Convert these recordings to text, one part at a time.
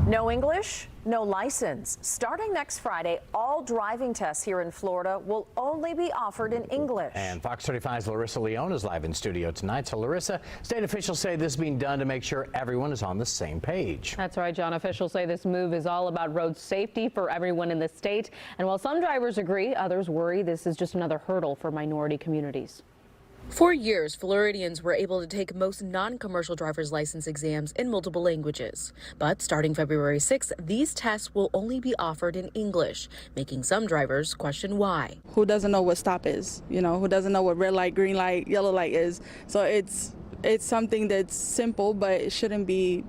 No English, no license. Starting next Friday, all driving tests here in Florida will only be offered in English. And Fox 35's Larissa Leone is live in studio tonight. So, Larissa, state officials say this is being done to make sure everyone is on the same page. That's right, John. Officials say this move is all about road safety for everyone in the state. And while some drivers agree, others worry this is just another hurdle for minority communities. For years, Floridians were able to take most non-commercial driver's license exams in multiple languages. But starting February 6th, these tests will only be offered in English, making some drivers question why. Who doesn't know what stop is? You know, who doesn't know what red light, green light, yellow light is? So it's something that's simple, but it shouldn't be.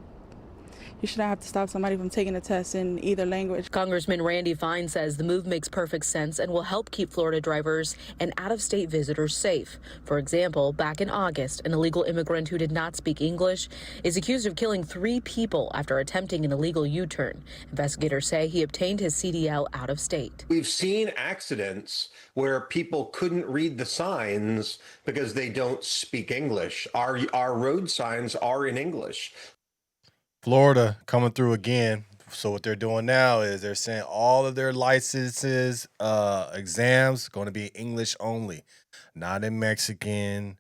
You shouldn't have to stop somebody from taking a test in either language. Congressman Randy Fine says the move makes perfect sense and will help keep Florida drivers and out-of-state visitors safe. For example, back in August, an illegal immigrant who did not speak English is accused of killing 3 people after attempting an illegal U-turn. Investigators say he obtained his CDL out of state. We've seen accidents where people couldn't read the signs because they don't speak English. Our road signs are in English. Florida coming through again. So what they're doing now is they're saying all of their licenses, exams going to be English only, not in Mexican.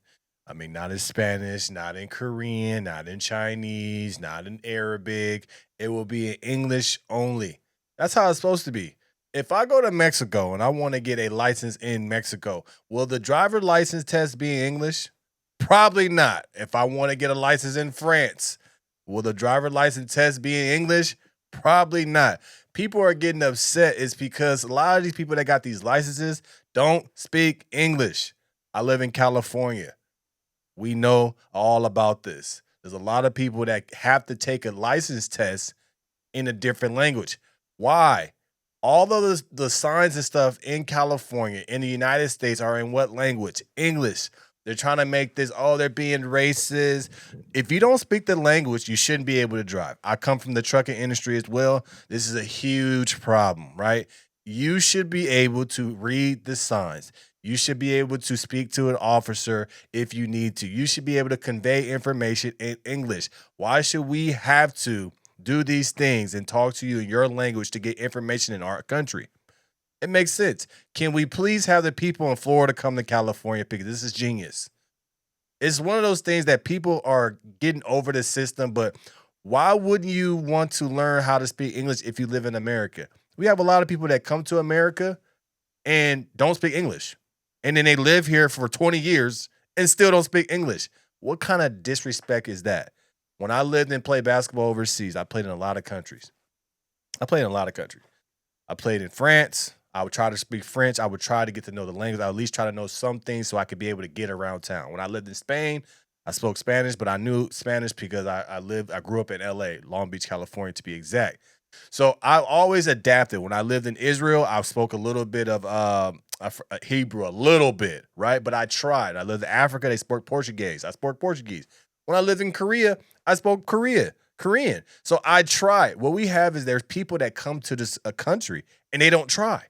Not in Spanish, not in Korean, not in Chinese, not in Arabic. It will be in English only. That's how it's supposed to be. If I go to Mexico and I want to get a license in Mexico, will the driver license test be in English? Probably not. If I want to get a license in France, will the driver license test be in English? Probably not. People are getting upset. It's because a lot of these people that got these licenses don't speak English. I live in California. We know all about this. There's a lot of people that have to take a license test in a different language. Why? All of the signs and stuff in California, in the United States, are in what language? English. They're trying to make this, they're being racist. If you don't speak the language, you shouldn't be able to drive. I come from the trucking industry as well. This is a huge problem, right? You should be able to read the signs. You should be able to speak to an officer if you need to. You should be able to convey information in English. Why should we have to do these things and talk to you in your language to get information in our country? It makes sense. Can we please have the people in Florida come to California? Because this is genius. It's one of those things that people are getting over the system, but why wouldn't you want to learn how to speak English if you live in America? We have a lot of people that come to America and don't speak English. And then they live here for 20 years and still don't speak English. What kind of disrespect is that? When I lived and played basketball overseas, I played in a lot of countries. I played in France. I would try to speak French. I would try to get to know the language. I would at least try to know some things so I could be able to get around town. When I lived in Spain, I spoke Spanish, but I knew Spanish because I grew up in LA, Long Beach, California, to be exact. So I always adapted. When I lived in Israel, I spoke a little bit of Hebrew, a little bit, right? But I tried. I lived in Africa. They spoke Portuguese. I spoke Portuguese. When I lived in Korea, I spoke Korean. So I tried. What we have is there's people that come to this country and they don't try.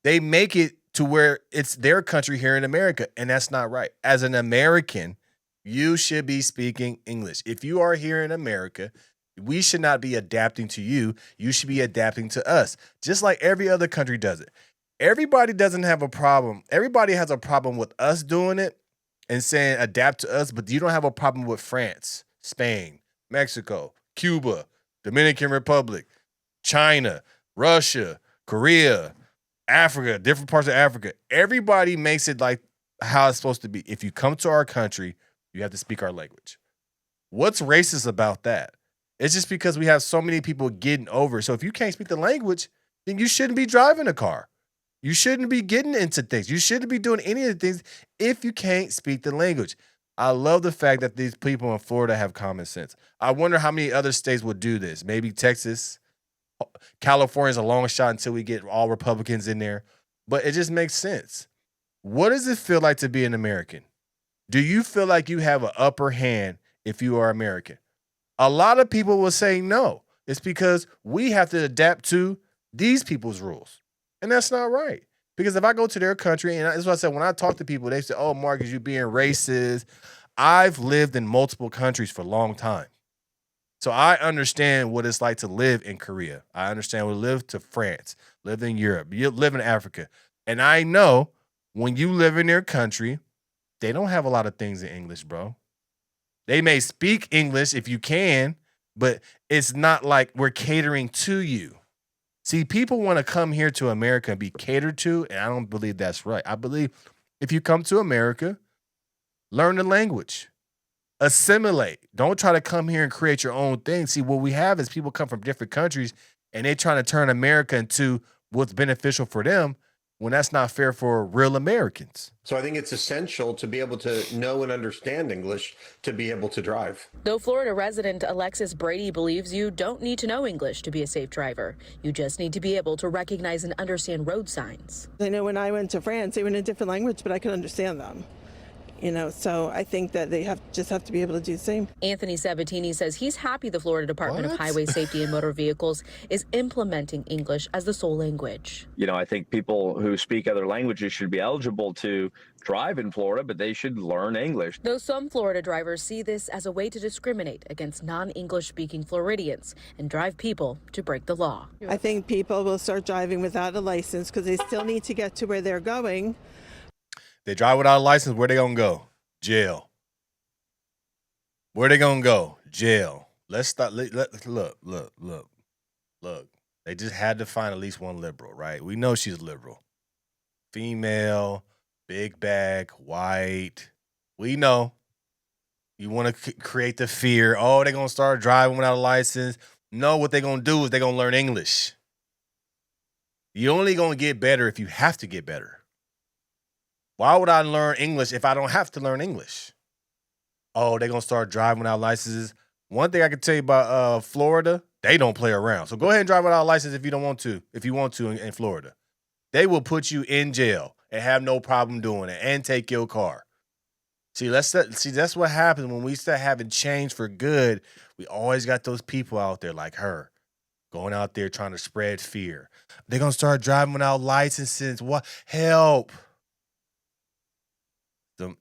They make it to where it's their country here in America, and that's not right. As an American, you should be speaking English. If you are here in America, we should not be adapting to you. You should be adapting to us, just like every other country does it. Everybody doesn't have a problem. Everybody has a problem with us doing it and saying adapt to us, but you don't have a problem with France, Spain, Mexico, Cuba, Dominican Republic, China, Russia, Korea, Africa, different parts of Africa. Everybody makes it like how it's supposed to be. If you come to our country, you have to speak our language. What's racist about that? It's just because we have so many people getting over. So if you can't speak the language, then you shouldn't be driving a car. You shouldn't be getting into things. You shouldn't be doing any of the things if you can't speak the language. I love the fact that these people in Florida have common sense. I wonder how many other states would do this. Maybe Texas. California's a long shot until we get all Republicans in there. But it just makes sense. What does it feel like to be an American? Do you feel like you have an upper hand if you are American? A lot of people will say no. It's because we have to adapt to these people's rules. And that's not right. Because if I go to their country, and that's what I said, when I talk to people, they say, oh, Marcus, you being racist. I've lived in multiple countries for a long time. So I understand what it's like to live in Korea. I understand what live to France, live in Europe, you live in Africa. And I know when you live in their country, they don't have a lot of things in English, bro. They may speak English if you can, but it's not like we're catering to you. See, people want to come here to America and be catered to, and I don't believe that's right. I believe if you come to America, learn the language, assimilate. Don't try to come here and create your own thing. See, what we have is people come from different countries, and they're trying to turn America into what's beneficial for them when that's not fair for real Americans. So I think it's essential to be able to know and understand English to be able to drive. Though Florida resident Alexis Brady believes you don't need to know English to be a safe driver. You just need to be able to recognize and understand road signs. I know when I went to France, they were in a different language, but I could understand them. So I think that they just have to be able to do the same. Anthony Sabatini says he's happy the Florida Department of Highway Safety and Motor Vehicles is implementing English as the sole language. I think people who speak other languages should be eligible to drive in Florida, but they should learn English. Though some Florida drivers see this as a way to discriminate against non-English speaking Floridians and drive people to break the law. I think people will start driving without a license because they still need to get to where they're going. They drive without a license, where they gonna go? Jail. Where they gonna go? Jail. Let's start. Look. They just had to find at least one liberal, right? We know she's liberal. Female, big bag, white. We know. You want to create the fear. Oh, they're gonna start driving without a license. No, what they're gonna do is they're gonna learn English. You're only gonna get better if you have to get better. Why would I learn English if I don't have to learn English? Oh, they're going to start driving without licenses. One thing I can tell you about Florida, they don't play around. So go ahead and drive without a license if you don't want to, if you want to in Florida. They will put you in jail and have no problem doing it and take your car. See, that's what happens when we start having change for good. We always got those people out there like her going out there trying to spread fear. They're going to start driving without licenses. What? Help.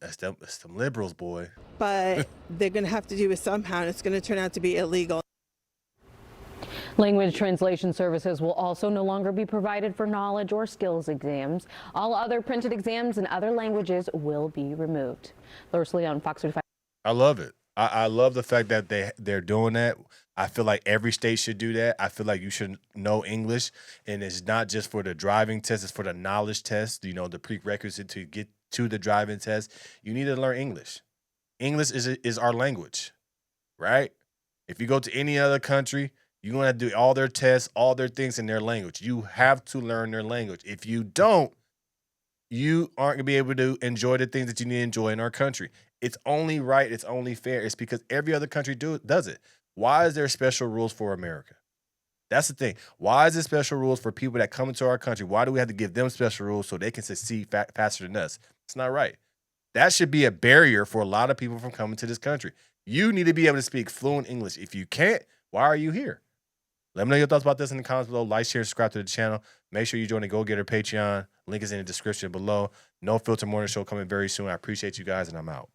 It's them liberals, boy. But they're going to have to do it somehow, and it's going to turn out to be illegal. Language translation services will also no longer be provided for knowledge or skills exams. All other printed exams in other languages will be removed. Larissa Leon, Fox 35. I love it. I love the fact that they're doing that. I feel like every state should do that. I feel like you should know English, and it's not just for the driving test, it's for the knowledge test, the prerequisite to get to the driving test. You need to learn English. English is our language, right? If you go to any other country, you're going to do all their tests, all their things in their language. You have to learn their language. If you don't, you aren't going to be able to enjoy the things that you need to enjoy in our country. It's only right. It's only fair. It's because every other country does it. Why is there special rules for America? That's the thing. Why is there special rules for people that come into our country? Why do we have to give them special rules so they can succeed faster than us? It's not right. That should be a barrier for a lot of people from coming to this country. You need to be able to speak fluent English. If you can't, why are you here? Let me know your thoughts about this in the comments below. Like, share, subscribe to the channel. Make sure you join the Go Getter Patreon. Link is in the description below. No Filter Morning Show coming very soon. I appreciate you guys, and I'm out.